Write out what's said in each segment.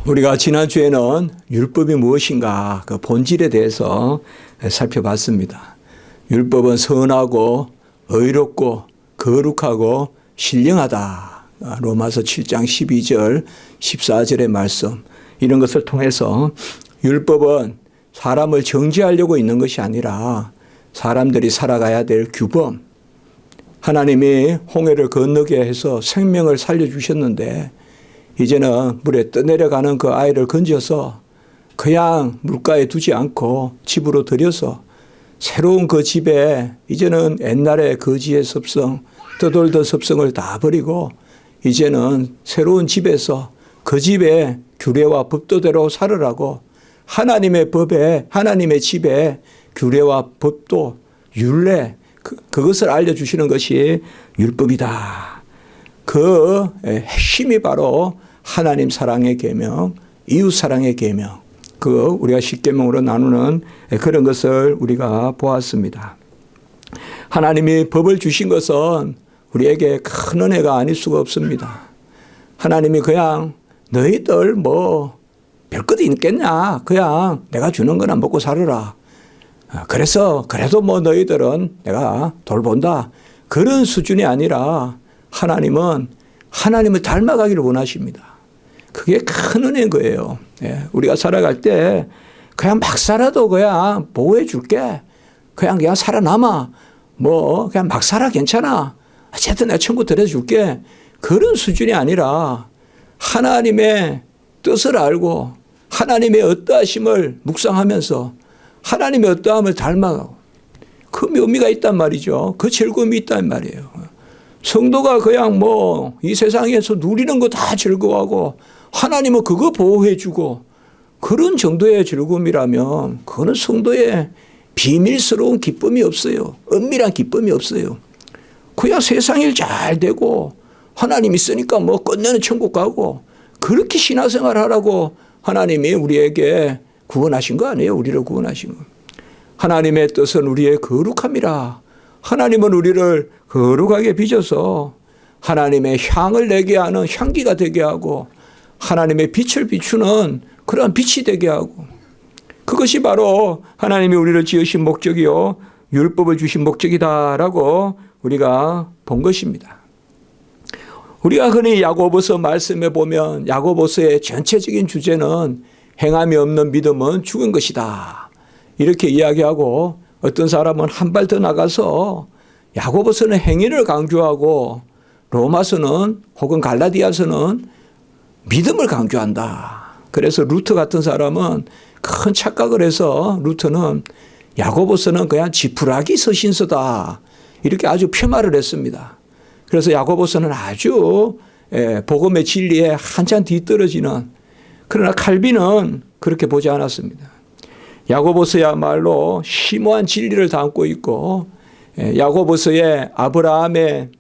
우리가 지난주에는 율법이 무엇인가 그 본질에 대해서 살펴봤습니다. 율법은 선하고 의롭고 거룩하고 신령하다. 로마서 7장 12절 14절의 말씀, 이런 것을 통해서 율법은 사람을 정죄하려고 있는 것이 아니라 사람들이 살아가야 될 규범, 하나님이 홍해를 건너게 해서 생명을 살려주셨는데 이제는 물에 떠내려가는 그 아이를 건져서 그냥 물가에 두지 않고 집으로 들여서 새로운 그 집에 이제는 옛날의 거지의 습성, 떠돌던 습성을 다 버리고 이제는 새로운 집에서 그 집의 규례와 법도대로 살으라고 하나님의 법에, 하나님의 집에 규례와 법도, 율례, 그것을 알려주시는 것이 율법이다. 그 핵심이 바로 하나님 사랑의 계명, 이웃 사랑의 계명, 그 우리가 십계명으로 나누는 그런 것을 우리가 보았습니다. 하나님이 법을 주신 것은 우리에게 큰 은혜가 아닐 수가 없습니다. 하나님이 그냥 너희들 뭐 별것이 있겠냐, 그냥 내가 주는 거나 먹고 살아라. 그래서 그래도 뭐 너희들은 내가 돌본다, 그런 수준이 아니라 하나님은 하나님을 닮아가기를 원하십니다. 그게 큰 은혜인 거예요. 우리가 살아갈 때 그냥 막 살아도 그냥 보호해 줄게, 그냥 살아남아, 뭐 그냥 막 살아 괜찮아, 어쨌든 내가 천국 데려줄게, 그런 수준이 아니라 하나님의 뜻을 알고 하나님의 어떠하심을 묵상하면서 하나님의 어떠함을 닮아가고, 그 묘미가 있단 말이죠. 그 즐거움이 있단 말이에요. 성도가 그냥 뭐 이 세상에서 누리는 거 다 즐거워하고 하나님은 그거 보호해 주고 그런 정도의 즐거움이라면 그거는 성도의 비밀스러운 기쁨이 없어요. 은밀한 기쁨이 없어요. 그냥 세상 일 잘 되고 하나님 있으니까 뭐 끝내는 천국 가고, 그렇게 신앙생활 하라고 하나님이 우리에게 구원하신 거 아니에요. 우리를 구원하신 거. 하나님의 뜻은 우리의 거룩함이라. 하나님은 우리를 거룩하게 빚어서 하나님의 향을 내게 하는 향기가 되게 하고 하나님의 빛을 비추는 그러한 빛이 되게 하고, 그것이 바로 하나님이 우리를 지으신 목적이요 율법을 주신 목적이다라고 우리가 본 것입니다. 우리가 흔히 야고보서 말씀에 보면 야고보서의 전체적인 주제는 행함이 없는 믿음은 죽은 것이다, 이렇게 이야기하고, 어떤 사람은 한 발 더 나가서 야고보서는 행위를 강조하고 로마서는 혹은 갈라디아서는 믿음을 강조한다. 그래서 루터 같은 사람은 큰 착각을 해서 루터는 야고보서는 그냥 지푸라기 서신서다, 이렇게 아주 폄하를 했습니다. 그래서 야고보서는 아주 복음의 진리에 한참 뒤떨어지는, 그러나 칼빈은 그렇게 보지 않았습니다. 야고보서야말로 심오한 진리를 담고 있고, 야고보서의 아브라함의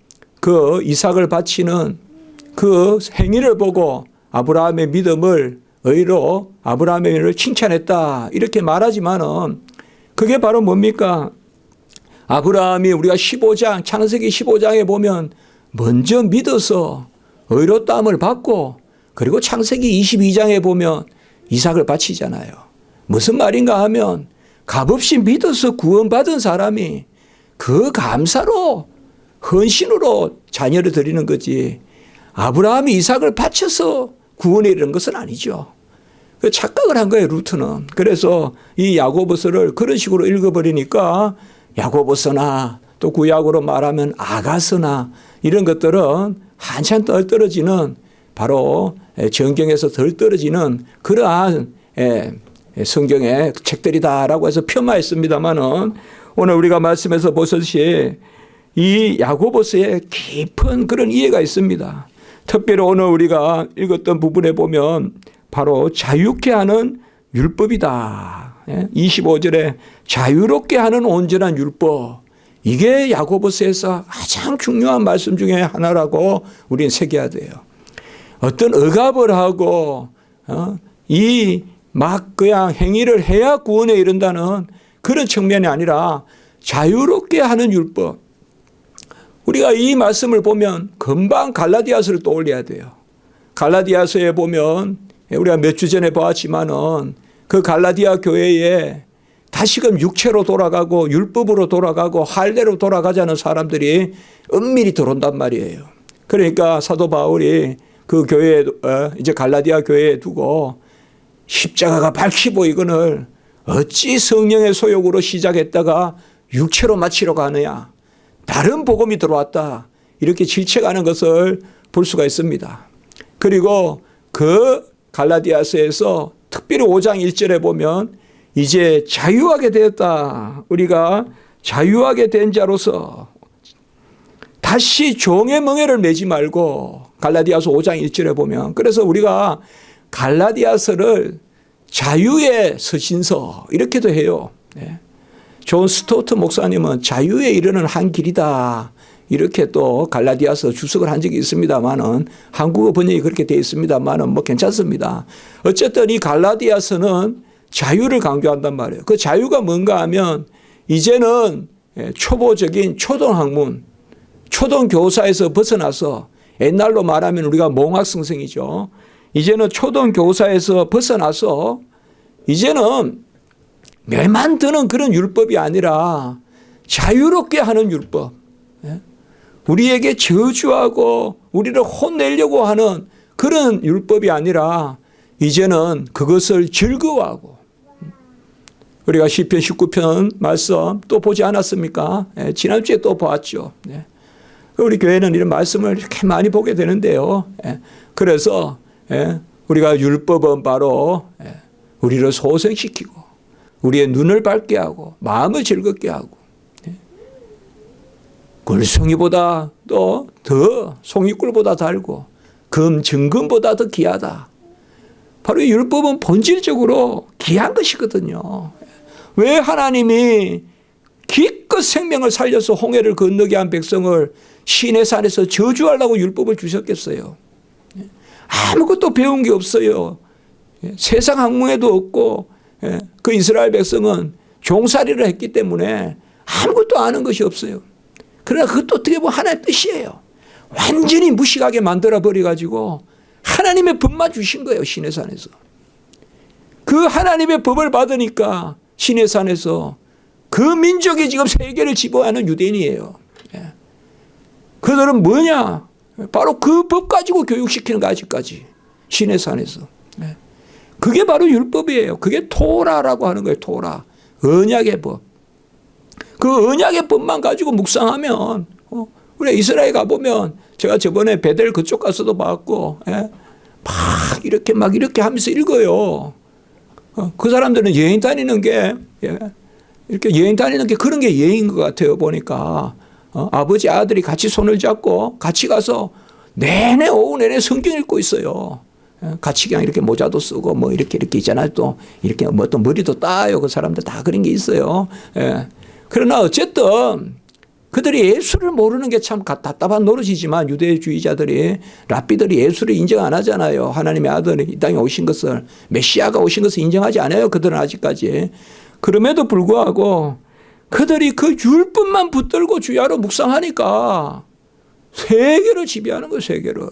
그 이삭을 바치는 그 행위를 보고 아브라함의 믿음을 의로 아브라함의 믿음을 칭찬했다, 이렇게 말하지만은 그게 바로 뭡니까? 아브라함이 우리가 15장, 창세기 15장에 보면 먼저 믿어서 의롭다함을 받고, 그리고 창세기 22장에 보면 이삭을 바치잖아요. 무슨 말인가 하면 값없이 믿어서 구원받은 사람이 그 감사로 헌신으로 자녀를 드리는 거지, 아브라함이 이삭을 바쳐서 구원에 이르는 것은 아니죠. 착각을 한 거예요, 루트는. 그래서 이 야고보서를 그런 식으로 읽어버리니까 야고보서나 또 구약으로 말하면 아가서나 이런 것들은 한참 덜 떨어지는, 바로 정경에서 덜 떨어지는 그러한 성경의 책들이다라고 해서 폄하했습니다마는, 오늘 우리가 말씀에서 보듯이 이 야고보서에 깊은 그런 이해가 있습니다. 특별히 오늘 우리가 읽었던 부분에 보면 바로 자유케 하는 율법이다. 25절에 자유롭게 하는 온전한 율법, 이게 야고보서에서 가장 중요한 말씀 중에 하나라고 우리는 새겨야 돼요. 어떤 억압을 하고 이 막 그냥 행위를 해야 구원에 이른다는 그런 측면이 아니라 자유롭게 하는 율법. 우리가 이 말씀을 보면 금방 갈라디아서를 떠올려야 돼요. 갈라디아서에 보면 우리가 몇 주 전에 보았지만은 그 갈라디아 교회에 다시금 육체로 돌아가고 율법으로 돌아가고 할례로 돌아가자는 사람들이 은밀히 들어온단 말이에요. 그러니까 사도 바울이 그 교회에 이제 갈라디아 교회에 두고 십자가가 밝히 보이거늘 어찌 성령의 소욕으로 시작했다가 육체로 마치러 가느냐. 다른 복음이 들어왔다. 이렇게 질책하는 것을 볼 수가 있습니다. 그리고 그 갈라디아서에서 특별히 5장 1절에 보면 이제 자유하게 되었다. 우리가 자유하게 된 자로서 다시 종의 멍에를 매지 말고 갈라디아서 5장 1절에 보면 그래서 우리가 갈라디아서를 자유의 서신서 이렇게도 해요. 존 스토트 목사님은 자유에 이르는 한 길이다. 이렇게 또 갈라디아서 주석을 한 적이 있습니다만은 한국어 번역이 그렇게 되어 있습니다만은 뭐 괜찮습니다. 어쨌든 이 갈라디아서는 자유를 강조한단 말이에요. 그 자유가 뭔가 하면 이제는 초보적인 초등학문, 초등교사에서 벗어나서 옛날로 말하면 우리가 몽학성생이죠. 이제는 초등교사에서 벗어나서 이제는 매만 드는 그런 율법이 아니라 자유롭게 하는 율법. 우리에게 저주하고 우리를 혼내려고 하는 그런 율법이 아니라 이제는 그것을 즐거워하고 우리가 시편 19편 말씀 또 보지 않았습니까? 지난주에 또 보았죠. 우리 교회는 이런 말씀을 이렇게 많이 보게 되는데요. 그래서 우리가 율법은 바로 우리를 소생시키고 우리의 눈을 밝게 하고 마음을 즐겁게 하고 꿀송이보다 또 더 송이꿀보다 달고 금증금보다 더 귀하다. 바로 이 율법은 본질적으로 귀한 것이거든요. 왜 하나님이 기껏 생명을 살려서 홍해를 건너게 한 백성을 시내산에서 저주하려고 율법을 주셨겠어요. 아무것도 배운 게 없어요. 세상 학문에도 없고 그 이스라엘 백성은 종살이를 했기 때문에 아무것도 아는 것이 없어요. 그러나 그것도 어떻게 보면 하나님의 뜻이에요. 완전히 무식하게 만들어버려가지고 하나님의 법만 주신 거예요. 시내산에서. 그 하나님의 법을 받으니까 시내산에서 그 민족이 지금 세계를 지배하는 유대인이에요. 그들은 뭐냐? 바로 그 법 가지고 교육시키는 거 아직까지. 시내산에서. 그게 바로 율법이에요. 그게 토라라고 하는 거예요. 토라. 언약의 법. 그 언약의 법만 가지고 묵상하면 우리 이스라엘 가보면 제가 저번에 베델 그쪽 가서도 봤고 막 이렇게 하면서 읽어요. 그 사람들은 여행 다니는 게 이렇게 여행 다니는 게 그런 게 예인 것 같아요. 보니까 아버지 아들이 같이 손을 잡고 같이 가서 내내 오후 내내 성경 읽고 있어요. 같이 그냥 이렇게 모자도 쓰고 뭐 이렇게 있잖아요. 또 이렇게 뭐 또 머리도 따요. 그 사람들 다 그런 게 있어요. 그러나 어쨌든 그들이 예수를 모르는 게 참 답답한 노릇이지만 유대주의자들이 랍비들이 예수를 인정 안 하잖아요. 하나님의 아들이 이 땅에 오신 것을 메시아가 오신 것을 인정하지 않아요. 그들은 아직까지. 그럼에도 불구하고 그들이 그 율법만 붙들고 주야로 묵상하니까 세계를 지배하는 거예요. 세계를.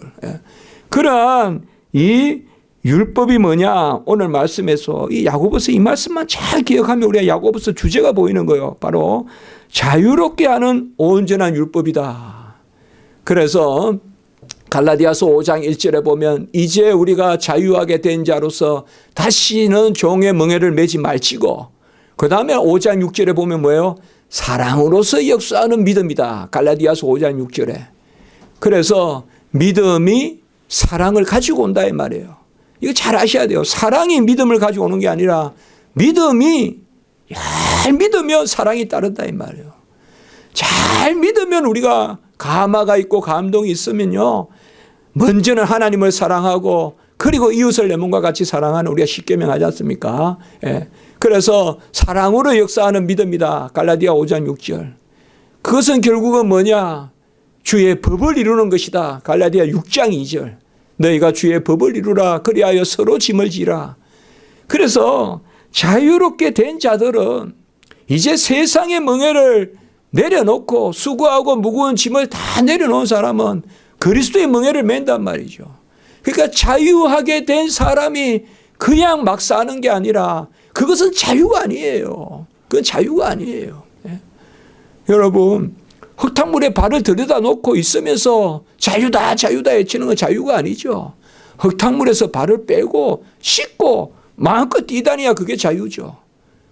그러한 이 율법이 뭐냐 오늘 말씀에서 이 야고보서 이 말씀만 잘 기억하면 우리가 야고보서 주제가 보이는 거예요. 바로 자유롭게 하는 온전한 율법이다. 그래서 갈라디아서 5장 1절에 보면 이제 우리가 자유하게 된 자로서 다시는 종의 멍에를 매지 말지고 그 다음에 5장 6절에 보면 뭐예요? 사랑으로서 역사하는 믿음이다. 갈라디아서 5장 6절에. 그래서 믿음이 사랑을 가지고 온다 이 말이에요. 이거 잘 아셔야 돼요. 사랑이 믿음을 가지고 오는 게 아니라 믿음이 잘 믿으면 사랑이 따른다 이 말이에요. 잘 믿으면 우리가 감화가 있고 감동이 있으면요. 먼저는 하나님을 사랑하고 그리고 이웃을 내 몸과 같이 사랑하는 우리가 십계명 하지 않습니까? 그래서 사랑으로 역사하는 믿음이다. 갈라디아 5장 6절. 그것은 결국은 뭐냐? 주의 법을 이루는 것이다. 갈라디아 6장 2절. 너희가 주의 법을 이루라. 그리하여 서로 짐을 지라. 그래서 자유롭게 된 자들은 이제 세상의 멍에를 내려놓고 수고하고 무거운 짐을 다 내려놓은 사람은 그리스도의 멍에를 맨단 말이죠. 그러니까 자유하게 된 사람이 그냥 막 사는 게 아니라 그것은 자유가 아니에요. 그건 자유가 아니에요. 예. 여러분, 흙탕물에 발을 들여다 놓고 있으면서 자유다 자유다 외치는 건 자유가 아니죠. 흙탕물에서 발을 빼고 씻고 마음껏 뛰다니야 그게 자유죠.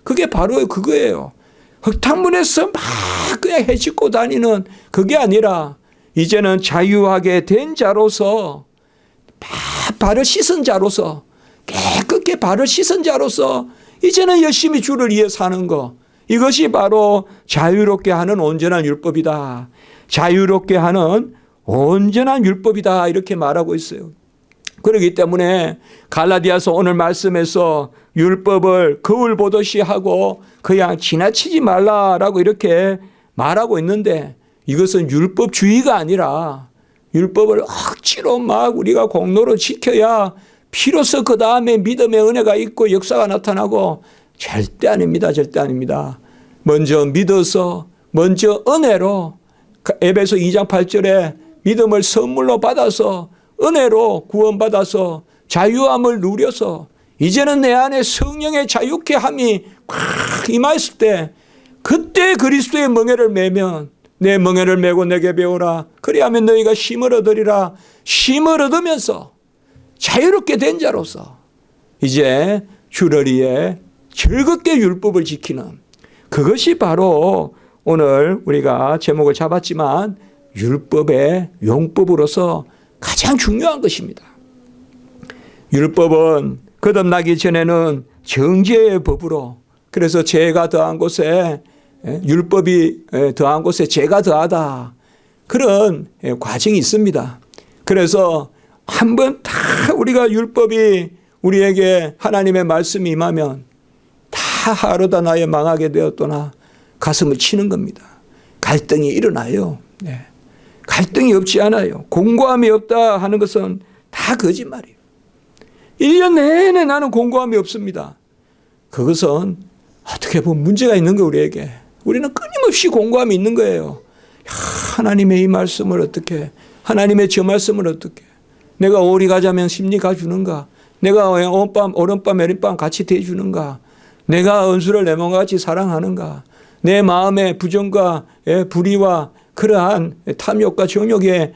그게 바로 그거예요. 흙탕물에서 막 그냥 헤집고 다니는 그게 아니라 이제는 자유하게 된 자로서 발을 씻은 자로서 깨끗게 발을 씻은 자로서 이제는 열심히 주를 위해 사는 거, 이것이 바로 자유롭게 하는 온전한 율법이다. 자유롭게 하는 온전한 율법이다 이렇게 말하고 있어요. 그렇기 때문에 갈라디아서 오늘 말씀에서 율법을 거울 보듯이 하고 그냥 지나치지 말라라고 이렇게 말하고 있는데, 이것은 율법주의가 아니라 율법을 억지로 막 우리가 공로로 지켜야 비로소 그 다음에 믿음의 은혜가 있고 역사가 나타나고, 절대 아닙니다. 절대 아닙니다. 먼저 믿어서, 먼저 은혜로, 에베소 2장 8절에 믿음을 선물로 받아서 은혜로 구원받아서 자유함을 누려서 이제는 내 안에 성령의 자유케 함이 꽉 임하였을 때, 그때 그리스도의 멍에를 매면 내 멍에를 메고 내게 배우라. 그리하면 너희가 쉼을 얻으리라. 쉼을 얻으면서 자유롭게 된 자로서 이제 주를 위해 즐겁게 율법을 지키는, 그것이 바로 오늘 우리가 제목을 잡았지만 율법의 용법으로서 가장 중요한 것입니다. 율법은 거듭나기 전에는 정죄의 법으로, 그래서 죄가 더한 곳에, 율법이 더한 곳에 죄가 더하다, 그런 과정이 있습니다. 그래서 한번 다 우리가 율법이 우리에게 하나님의 말씀이 임하면 다 하루다 나의 망하게 되었도나 가슴을 치는 겁니다. 갈등이 일어나요. 네. 갈등이 없지 않아요. 공고함이 없다 하는 것은 다 거짓말이에요. 1년 내내 나는 공고함이 없습니다. 그것은 어떻게 보면 문제가 있는 거예요. 우리에게. 우리는 끊임없이 공고함이 있는 거예요. 하나님의 이 말씀을 어떻게, 하나님의 저 말씀을 어떻게, 내가 오리 가자면 심리 가주는가, 내가 오른밤 내린밤 같이 대주는가, 내가 은수를 내 몸과 같이 사랑하는가, 내 마음에 부정과 불의와 그러한 탐욕과 정욕에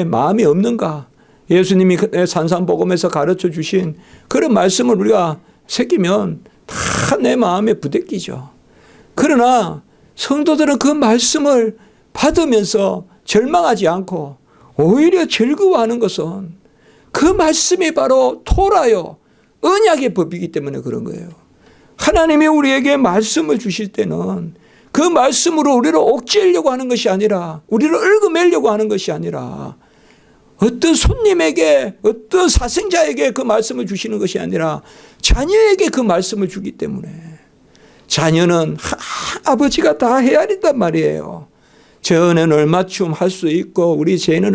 마음이 없는가. 예수님이 산상복음에서 가르쳐 주신 그런 말씀을 우리가 새기면 다 내 마음에 부대끼죠. 그러나 성도들은 그 말씀을 받으면서 절망하지 않고 오히려 즐거워하는 것은 그 말씀이 바로 토라요, 언약의 법이기 때문에 그런 거예요. 하나님이 우리에게 말씀을 주실 때는 그 말씀으로 우리를 옥죄하려고 하는 것이 아니라, 우리를 얽어매려고 하는 것이 아니라, 어떤 손님에게, 어떤 사생자에게 그 말씀을 주시는 것이 아니라 자녀에게 그 말씀을 주기 때문에, 자녀는 아버지가 다 헤아린단 말이에요. 저는 얼마쯤 할 수 있고 우리 쟤는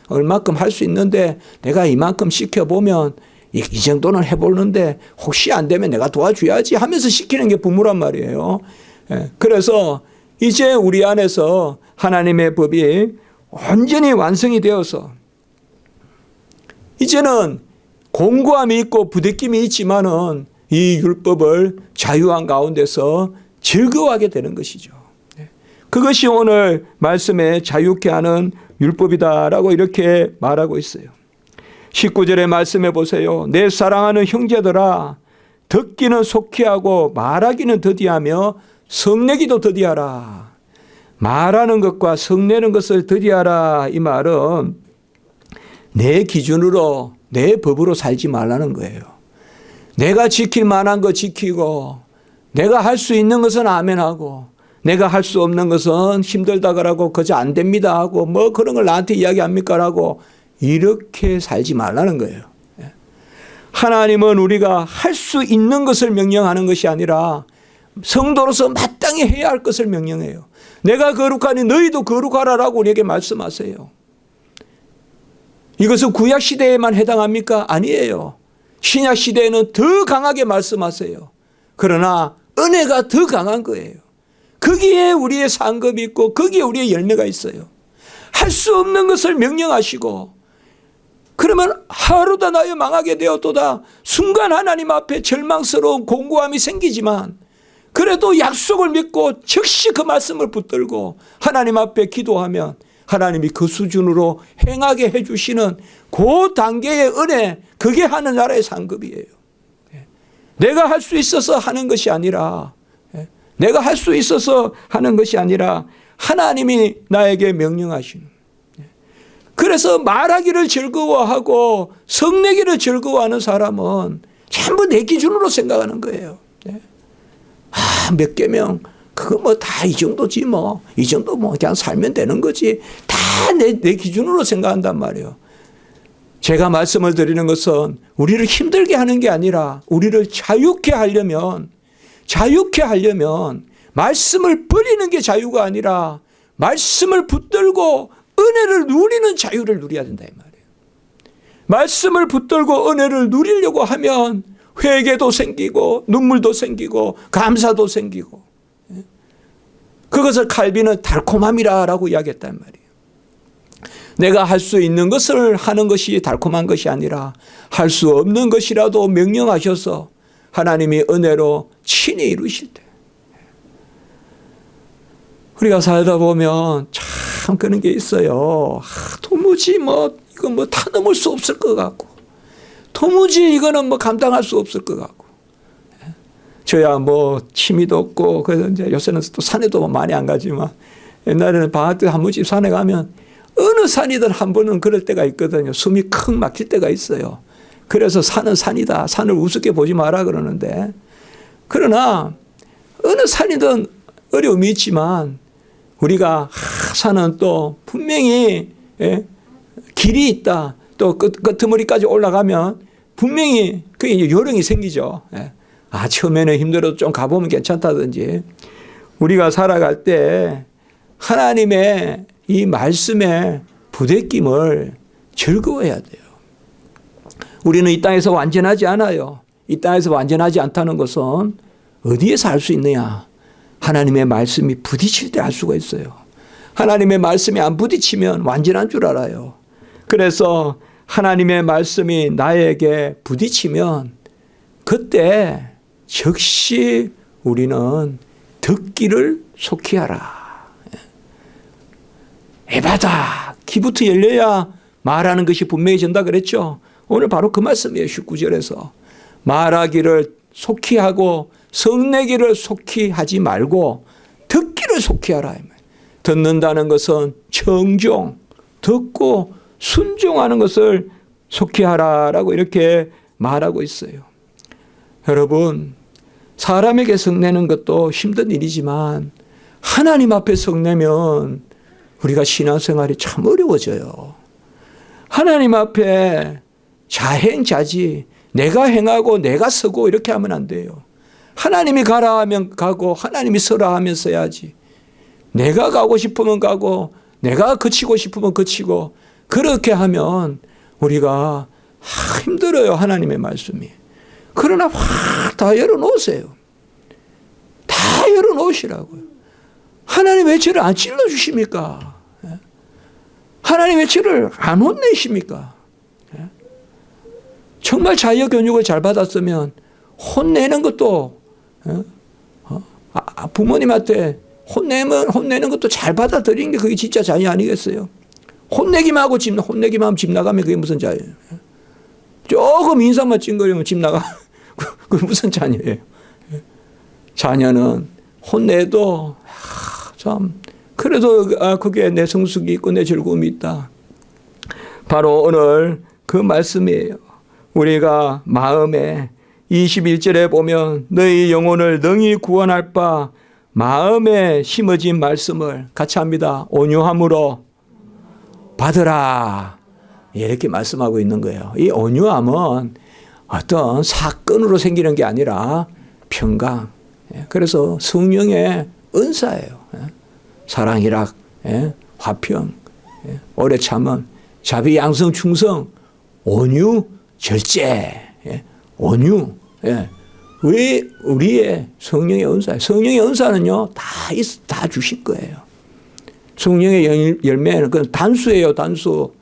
얼마큼 할 수 있는데 내가 이만큼 시켜보면 이 정도는 해보는데 혹시 안 되면 내가 도와줘야지 하면서 시키는 게 부모란 말이에요. 그래서 이제 우리 안에서 하나님의 법이 완전히 완성이 되어서 이제는 공고함이 있고 부대낌이 있지만은 이 율법을 자유한 가운데서 즐거워하게 되는 것이죠. 그것이 오늘 말씀에 자유케 하는 율법이다라고 이렇게 말하고 있어요. 19절의 말씀해 보세요. 내 사랑하는 형제들아, 듣기는 속히 하고 말하기는 더디하며 성내기도 더디하라. 말하는 것과 성내는 것을 더디하라. 이 말은 내 기준으로, 내 법으로 살지 말라는 거예요. 내가 지킬 만한 거 지키고, 내가 할 수 있는 것은 아멘하고, 내가 할 수 없는 것은 힘들다 그러고 그저 안 됩니다 하고 뭐 그런 걸 나한테 이야기합니까 라고 이렇게 살지 말라는 거예요. 하나님은 우리가 할 수 있는 것을 명령하는 것이 아니라 성도로서 마땅히 해야 할 것을 명령해요. 내가 거룩하니 너희도 거룩하라라고 우리에게 말씀하세요. 이것은 구약 시대에만 해당합니까? 아니에요. 신약 시대에는 더 강하게 말씀하세요. 그러나 은혜가 더 강한 거예요. 거기에 우리의 상급이 있고 거기에 우리의 열매가 있어요. 할 수 없는 것을 명령하시고 그러면 하루다 나여 망하게 되었도다. 순간 하나님 앞에 절망스러운 공고함이 생기지만 그래도 약속을 믿고 즉시 그 말씀을 붙들고 하나님 앞에 기도하면 하나님이 그 수준으로 행하게 해주시는 그 단계의 은혜, 그게 하늘나라의 상급이에요. 내가 할 수 있어서 하는 것이 아니라, 내가 할 수 있어서 하는 것이 아니라 하나님이 나에게 명령하시는. 그래서 말하기를 즐거워하고 성내기를 즐거워하는 사람은 전부 내 기준으로 생각하는 거예요. 몇 개명 그거 뭐 다 이 정도지 뭐. 이 정도 뭐 그냥 살면 되는 거지. 다 내 기준으로 생각한단 말이에요. 제가 말씀을 드리는 것은 우리를 힘들게 하는 게 아니라 우리를 자유케 하려면 말씀을 버리는 게 자유가 아니라 말씀을 붙들고 은혜를 누리는 자유를 누려야 된다 이 말이에요. 말씀을 붙들고 은혜를 누리려고 하면 회개도 생기고 눈물도 생기고 감사도 생기고, 그것을 칼빈은 달콤함이라고 이야기했단 말이에요. 내가 할 수 있는 것을 하는 것이 달콤한 것이 아니라 할 수 없는 것이라도 명령하셔서 하나님이 은혜로 친히 이루실 때, 우리가 살다 보면 참 그런 게 있어요. 도무지 이거 다 넘을 수 없을 것 같고, 도무지 이거는 감당할 수 없을 것 같고. 저야 취미도 없고, 그래서 이제 요새는 또 산에도 많이 안 가지만, 옛날에는 방학 때 한 번씩 산에 가면 어느 산이든 한 번은 그럴 때가 있거든요. 숨이 크게 막힐 때가 있어요. 그래서 산은 산이다. 산을 우습게 보지 마라 그러는데, 그러나 어느 산이든 어려움이 있지만 우리가 산은 또 분명히 길이 있다. 또 끄트머리까지 올라가면 분명히 그게 요령이 생기죠. 처음에는 힘들어도 좀 가보면 괜찮다든지. 우리가 살아갈 때 하나님의 이 말씀에 부대낌을 즐거워해야 돼요. 우리는 이 땅에서 완전하지 않아요. 이 땅에서 완전하지 않다는 것은 어디에서 알 수 있느냐? 하나님의 말씀이 부딪힐 때 알 수가 있어요. 하나님의 말씀이 안 부딪히면 완전한 줄 알아요. 그래서 하나님의 말씀이 나에게 부딪히면 그때 즉시 우리는 듣기를 속히 하라. 에바다. 귀부터 열려야 말하는 것이 분명해진다 그랬죠. 오늘 바로 그 말씀이에요. 19절에서. 말하기를 속히 하고 성내기를 속히 하지 말고 듣기를 속히 하라. 듣는다는 것은 청종, 듣고 순종하는 것을 속히 하라라고 이렇게 말하고 있어요. 여러분, 사람에게 성내는 것도 힘든 일이지만 하나님 앞에 성내면 우리가 신앙생활이 참 어려워져요. 하나님 앞에 자행자지, 내가 행하고 내가 서고 이렇게 하면 안 돼요. 하나님이 가라 하면 가고 하나님이 서라 하면 서야지. 내가 가고 싶으면 가고 내가 그치고 싶으면 그치고, 그렇게 하면 우리가 힘들어요. 하나님의 말씀이. 그러나 확 다 열어놓으세요. 다 열어놓으시라고요. 하나님 왜 저를 안 찔러주십니까? 하나님 왜 저를 안 혼내십니까? 정말 자녀교육을 잘 받았으면 혼내는 것도, 부모님한테 혼내는 것도 잘 받아들이는 게 그게 진짜 자녀 아니겠어요? 혼내기만 하면 집 나가면 그게 무슨 자녀예요? 조금 인상만 찡그리면 집 나가. 그게 무슨 자녀예요? 자녀는 혼내도 참 그래도 그게 내 성숙이 있고 내 즐거움이 있다. 바로 오늘 그 말씀이에요. 우리가 마음에 21절에 보면 너희 영혼을 능히 구원할 바 마음에 심어진 말씀을 같이 합니다. 온유함으로 받으라. 이렇게 말씀하고 있는 거예요. 이 온유함은 어떤 사건으로 생기는 게 아니라 평강. 그래서 성령의 은사예요. 사랑이라, 화평, 오래 참음, 자비, 양성, 충성, 온유, 절제, 온유. 왜 우리의 성령의 은사예요? 성령의 은사는요, 다 주신 거예요. 성령의 열매는 그건 단수예요, 단수.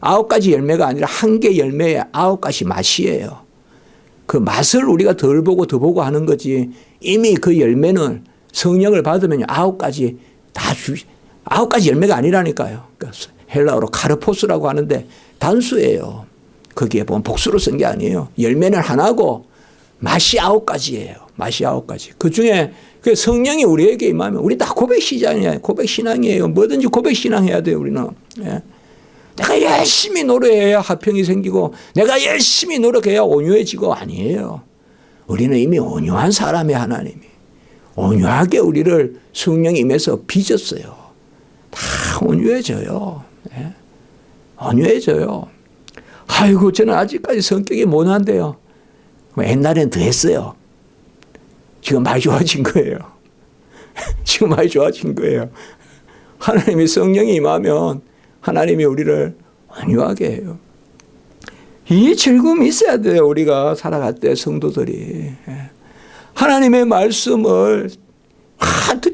9가지 열매가 아니라 한 개 열매에 9가지 맛이에요. 그 맛을 우리가 덜 보고 더 보고 하는 거지, 이미 그 열매는 성령을 받으면 9가지 다 9가지 열매가 아니라니까요. 그러니까 헬라어로 카르포스라고 하는데 단수예요. 거기에 보면 복수로 쓴 게 아니에요. 열매는 하나고 맛이 9가지예요. 맛이 9가지. 그 중에 그 성령이 우리에게 임하면 우리 다 고백신앙이에요. 고백신앙이에요. 뭐든지 고백신앙해야 돼요. 우리는. 예. 내가 열심히 노력해야 화평이 생기고 내가 열심히 노력해야 온유해지고 아니에요. 우리는 이미 온유한 사람이 하나님이. 온유하게 우리를 성령이 임해서 빚었어요. 다 온유해져요. 예. 온유해져요. 아이고 저는 아직까지 성격이 모난데요. 옛날엔 더 했어요. 지금 많이 좋아진 거예요. 지금 많이 좋아진 거예요. 하나님의 성령이 임하면 하나님이 우리를 온유하게 해요. 이 즐거움이 있어야 돼요. 우리가 살아갈 때 성도들이. 하나님의 말씀을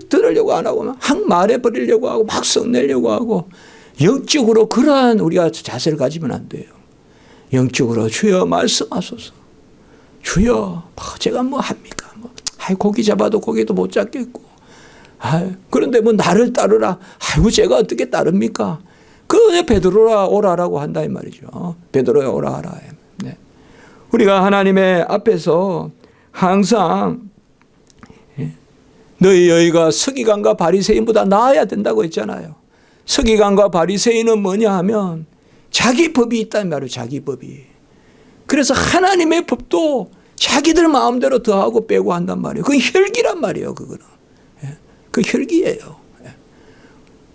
들으려고 안 하고 막 말해버리려고 하고 막 성내려고 하고 영적으로 그러한 우리가 자세를 가지면 안 돼요. 영적으로 주여 말씀하소서. 주여 제가 뭐 합니까? 고기 잡아도 고기도 못 잡겠고. 그런데 뭐 나를 따르라. 아이고 제가 어떻게 따릅니까? 그 베드로라 오라라고 한다 이 말이죠. 베드로야 오라 하라. 네. 우리가 하나님의 앞에서 항상 너희가 서기관과 바리새인보다 나아야 된다고 했잖아요. 서기관과 바리새인은 뭐냐 하면 자기 법이 있단 말이에요. 자기 법이. 그래서 하나님의 법도 자기들 마음대로 더하고 빼고 한단 말이에요. 그건 혈기란 말이에요. 그거는. 그 혈기예요.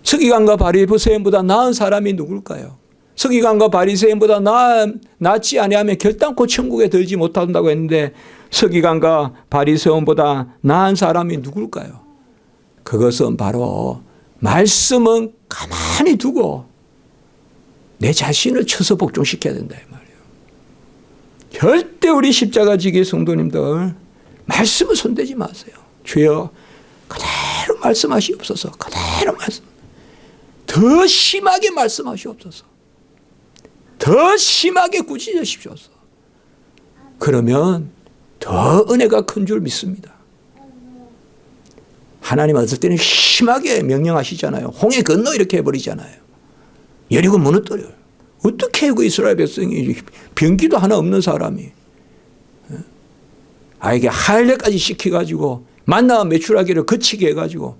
서기관과 바리새인보다 나은 사람이 누굴까요? 서기관과 바리새인보다 낫지 아니하면 결단코 천국에 들지 못한다고 했는데 서기관과 바리새인보다 나은 사람이 누굴까요? 그것은 바로 말씀은 가만히 두고 내 자신을 쳐서 복종시켜야 된다 이 말이에요. 절대 우리 십자가 지기 성도님들 말씀을 손대지 마세요. 주여 그대로 말씀하시옵소서. 그대로 말씀. 더 심하게 말씀하시옵소서. 더 심하게 꾸짖으십시오서. 그러면 더 은혜가 큰 줄 믿습니다. 하나님은 어떨 때는 심하게 명령하시잖아요. 홍해 건너 이렇게 해버리잖아요. 여리고 무너뜨려요. 어떻게 그 이스라엘 백성이 병기도 하나 없는 사람이 아에게 할례까지 시켜가지고 만나 매출하기를 거치게 해가지고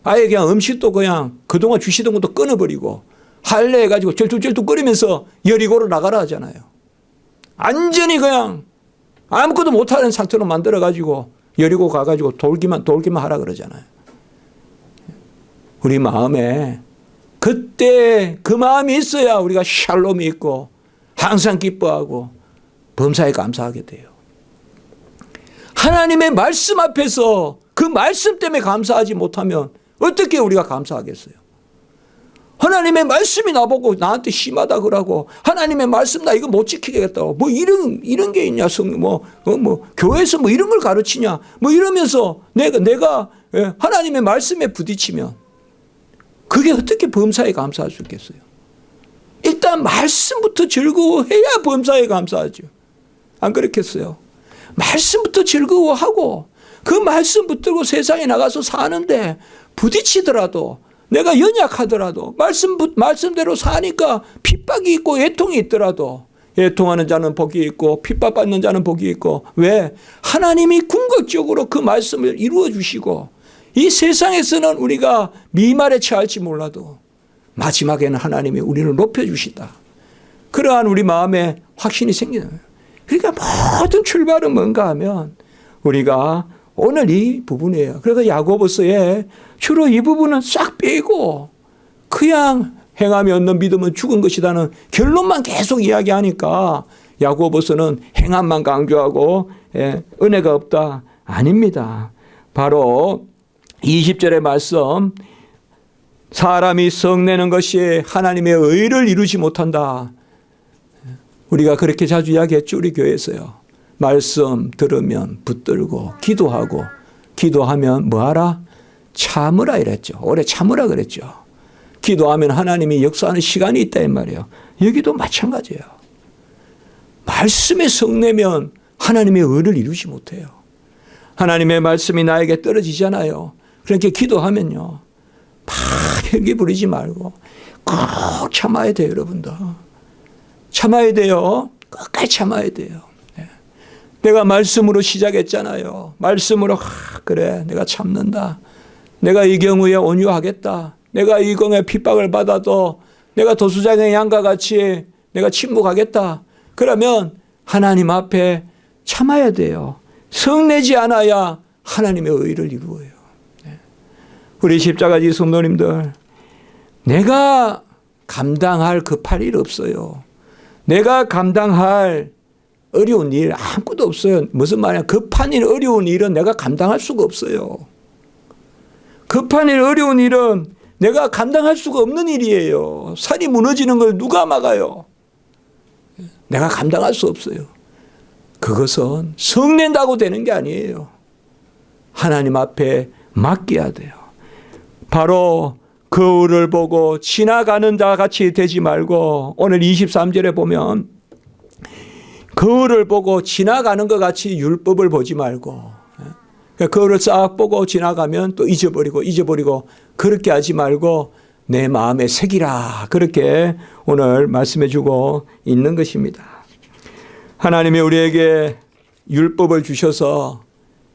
아예 그냥 음식도 그냥 그동안 주시던 것도 끊어버리고 할례 해가지고 절뚝절뚝거리면서 여리고로 나가라 하잖아요. 완전히 그냥 아무것도 못하는 상태로 만들어가지고 여리고 가가지고 돌기만 하라 그러잖아요. 우리 마음에 그때 그 마음이 있어야 우리가 샬롬이 있고 항상 기뻐하고 범사에 감사하게 돼요. 하나님의 말씀 앞에서 그 말씀 때문에 감사하지 못하면 어떻게 우리가 감사하겠어요? 하나님의 말씀이 나보고 나한테 심하다 그러고 하나님의 말씀 나 이거 못 지키겠다고 뭐 이런 게 있냐 교회에서 뭐 이런 걸 가르치냐 뭐 이러면서 내가 하나님의 말씀에 부딪히면 그게 어떻게 범사에 감사할 수 있겠어요? 일단 말씀부터 즐거워해야 범사에 감사하죠. 안 그렇겠어요? 말씀부터 즐거워하고 그 말씀 붙들고 세상에 나가서 사는데 부딪히더라도 내가 연약하더라도 말씀대로 사니까 핍박이 있고 애통이 있더라도 애통하는 자는 복이 있고 핍박받는 자는 복이 있고 왜? 하나님이 궁극적으로 그 말씀을 이루어 주시고 이 세상에서는 우리가 미말에 처할지 몰라도 마지막에는 하나님이 우리를 높여주신다. 그러한 우리 마음에 확신이 생기는 거예요. 그러니까 모든 출발은 뭔가 하면 우리가 오늘 이 부분이에요. 그래서 야고보서에 주로 이 부분은 싹 빼고 그냥 행함이 없는 믿음은 죽은 것이라는 결론만 계속 이야기하니까 야고보서는 행함만 강조하고 은혜가 없다. 아닙니다. 바로 20절의 말씀 사람이 성내는 것이 하나님의 의를 이루지 못한다. 우리가 그렇게 자주 이야기했죠. 우리 교회에서요. 말씀 들으면 붙들고 기도하고 기도하면 뭐하라? 참으라 이랬죠. 오래 참으라 그랬죠. 기도하면 하나님이 역사하는 시간이 있다 이 말이에요. 여기도 마찬가지예요. 말씀에 성내면 하나님의 의를 이루지 못해요. 하나님의 말씀이 나에게 떨어지잖아요. 그렇게 기도하면요, 막 헬기 부리지 말고 꼭 참아야 돼요, 여러분들. 참아야 돼요. 끝까지 참아야 돼요. 내가 말씀으로 시작했잖아요. 말씀으로 그래, 내가 참는다. 내가 이 경우에 온유하겠다. 내가 이 경우에 핍박을 받아도 내가 도수장의 양과 같이 내가 침묵하겠다. 그러면 하나님 앞에 참아야 돼요. 성내지 않아야 하나님의 의를 이루어요. 우리 십자가지 성도님들, 내가 감당할 급할 일 없어요. 내가 감당할 어려운 일 아무것도 없어요. 무슨 말이야? 급한 일, 어려운 일은 내가 감당할 수가 없어요. 급한 일, 어려운 일은 내가 감당할 수가 없는 일이에요. 산이 무너지는 걸 누가 막아요? 내가 감당할 수 없어요. 그것은 성낸다고 되는 게 아니에요. 하나님 앞에 맡겨야 돼요. 바로 거울을 보고 지나가는 자 같이 되지 말고, 오늘 23절에 보면 거울을 보고 지나가는 것 같이 율법을 보지 말고, 거울을 싹 보고 지나가면 또 잊어버리고 그렇게 하지 말고 내 마음에 새기라. 그렇게 오늘 말씀해 주고 있는 것입니다. 하나님이 우리에게 율법을 주셔서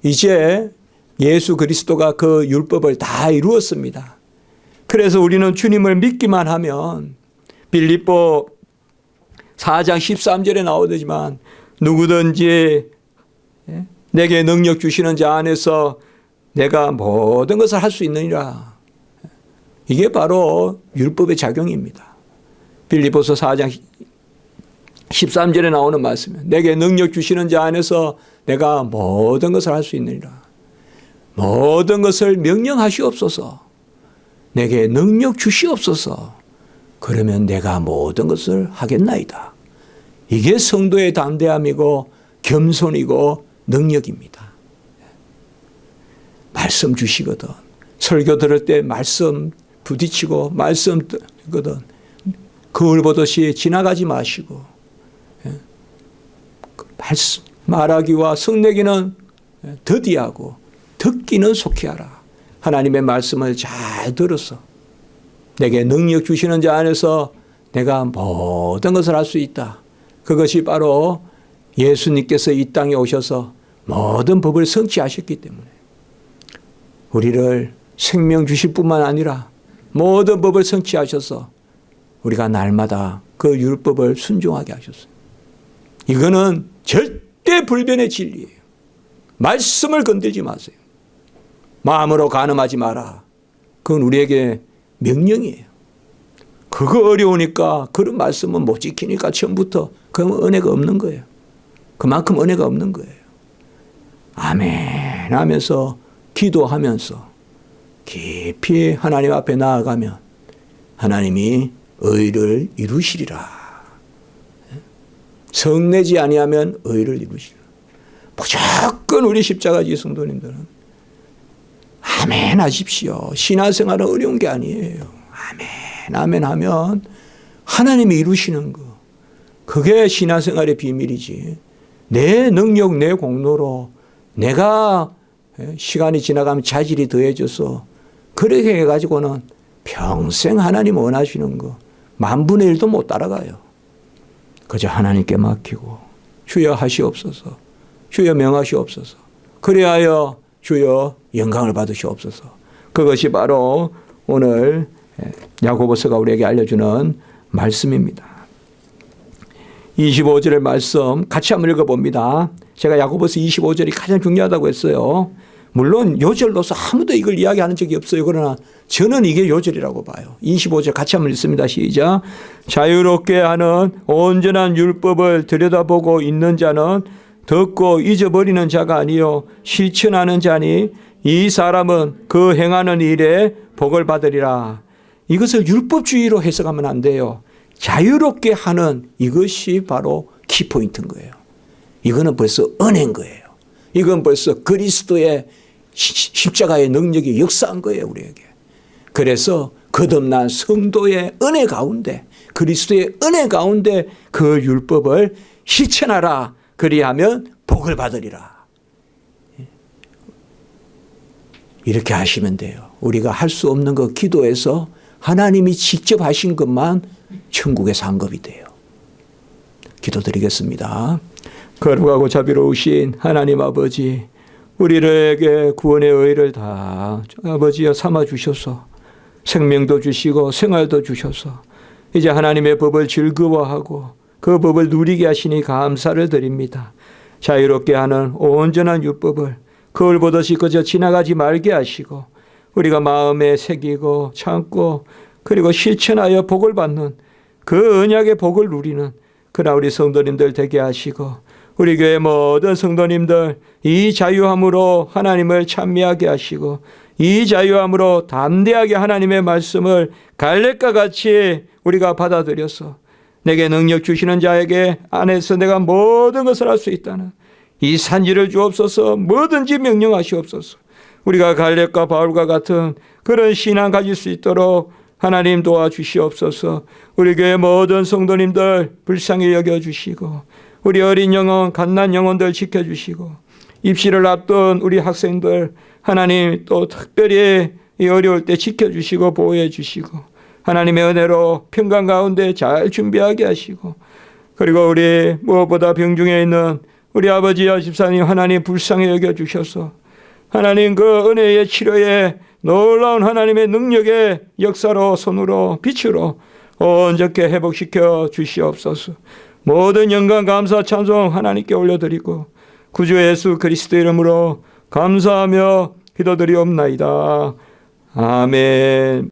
이제 예수 그리스도가 그 율법을 다 이루었습니다. 그래서 우리는 주님을 믿기만 하면, 빌립보 4장 13절에 나오지만 누구든지 내게 능력 주시는 자 안에서 내가 모든 것을 할 수 있느니라. 이게 바로 율법의 작용입니다. 빌립보서 4장 13절에 나오는 말씀이에요. 내게 능력 주시는 자 안에서 내가 모든 것을 할 수 있느니라. 모든 것을 명령하시옵소서. 내게 능력 주시옵소서. 그러면 내가 모든 것을 하겠나이다. 이게 성도의 담대함이고 겸손이고 능력입니다. 말씀 주시거든. 설교 들을 때 말씀 부딪히고 말씀 듣거든. 거울 보듯이 지나가지 마시고, 말씀 말하기와 성내기는 더디하고 듣기는 속히 하라. 하나님의 말씀을 잘 들어서 내게 능력 주시는 자 안에서 내가 모든 것을 할 수 있다. 그것이 바로 예수님께서 이 땅에 오셔서 모든 법을 성취하셨기 때문에 우리를 생명 주실 뿐만 아니라 모든 법을 성취하셔서 우리가 날마다 그 율법을 순종하게 하셨어요. 이거는 절대 불변의 진리예요. 말씀을 건들지 마세요. 마음으로 간음하지 마라. 그건 우리에게 명령이에요. 그거 어려우니까 그런 말씀은 못 지키니까 처음부터 그러면 은혜가 없는 거예요. 그만큼 은혜가 없는 거예요. 아멘 하면서 기도하면서 깊이 하나님 앞에 나아가면 하나님이 의를 이루시리라. 성내지 아니하면 의를 이루시리라. 무조건 우리 십자가지 성도님들은 아멘 하십시오. 신앙생활은 어려운 게 아니에요. 아멘 하면 하나님이 이루시는 거, 그게 신앙생활의 비밀이지. 내 능력, 내 공로로 내가 시간이 지나가면 자질이 더해져서 그렇게 해가지고는 평생 하나님 원하시는 거 만분의 1도 못 따라가요. 그저 하나님께 맡기고 주여 하시옵소서, 주여 명하시옵소서, 그리하여 주여 영광을 받으시옵소서. 그것이 바로 오늘 야고보서가 우리에게 알려주는 말씀입니다. 25절의 말씀 같이 한번 읽어봅니다. 제가 야고보서 25절이 가장 중요하다고 했어요. 물론 요절로서 아무도 이걸 이야기하는 적이 없어요. 그러나 저는 이게 요절이라고 봐요. 25절 같이 한번 읽습니다. 시작. 자유롭게 하는 온전한 율법을 들여다보고 있는 자는 듣고 잊어버리는 자가 아니요 실천하는 자니 이 사람은 그 행하는 일에 복을 받으리라. 이것을 율법주의로 해석하면 안 돼요. 자유롭게 하는 이것이 바로 키포인트인 거예요. 이거는 벌써 은혜인 거예요. 이건 벌써 그리스도의 십자가의 능력이 역사한 거예요, 우리에게. 그래서 거듭난 성도의 은혜 가운데 그리스도의 은혜 가운데 그 율법을 실천하라. 그리하면 복을 받으리라. 이렇게 하시면 돼요. 우리가 할 수 없는 거 기도해서 하나님이 직접 하신 것만 천국의 상급이 돼요. 기도드리겠습니다. 거룩하고 자비로우신 하나님 아버지, 우리에게 구원의 의를 다 아버지여 삼아 주셔서 생명도 주시고 생활도 주셔서 이제 하나님의 법을 즐거워하고 그 법을 누리게 하시니 감사를 드립니다. 자유롭게 하는 온전한 율법을 거울 보듯이 그저 지나가지 말게 하시고 우리가 마음에 새기고 참고 그리고 실천하여 복을 받는 그 언약의 복을 누리는 그러나 우리 성도님들 되게 하시고 우리 교회 모든 성도님들 이 자유함으로 하나님을 찬미하게 하시고 이 자유함으로 담대하게 하나님의 말씀을 갈렙과 같이 우리가 받아들여서 내게 능력 주시는 자에게 안에서 내가 모든 것을 할 수 있다는 이 산지를 주옵소서. 뭐든지 명령하시옵소서. 우리가 갈렙과 바울과 같은 그런 신앙 가질 수 있도록 하나님 도와주시옵소서. 우리 교회 모든 성도님들 불쌍히 여겨주시고 우리 어린 영혼 갓난 영혼들 지켜주시고 입시를 앞둔 우리 학생들 하나님 또 특별히 이 어려울 때 지켜주시고 보호해 주시고 하나님의 은혜로 평강 가운데 잘 준비하게 하시고 그리고 우리 무엇보다 병중에 있는 우리 아버지와 집사님 하나님 불쌍히 여겨주셔서 하나님 그 은혜의 치료에 놀라운 하나님의 능력의 역사로 손으로 빛으로 온전케 회복시켜 주시옵소서. 모든 영광 감사 찬송 하나님께 올려드리고 구주 예수 그리스도 이름으로 감사하며 기도드리옵나이다. 아멘.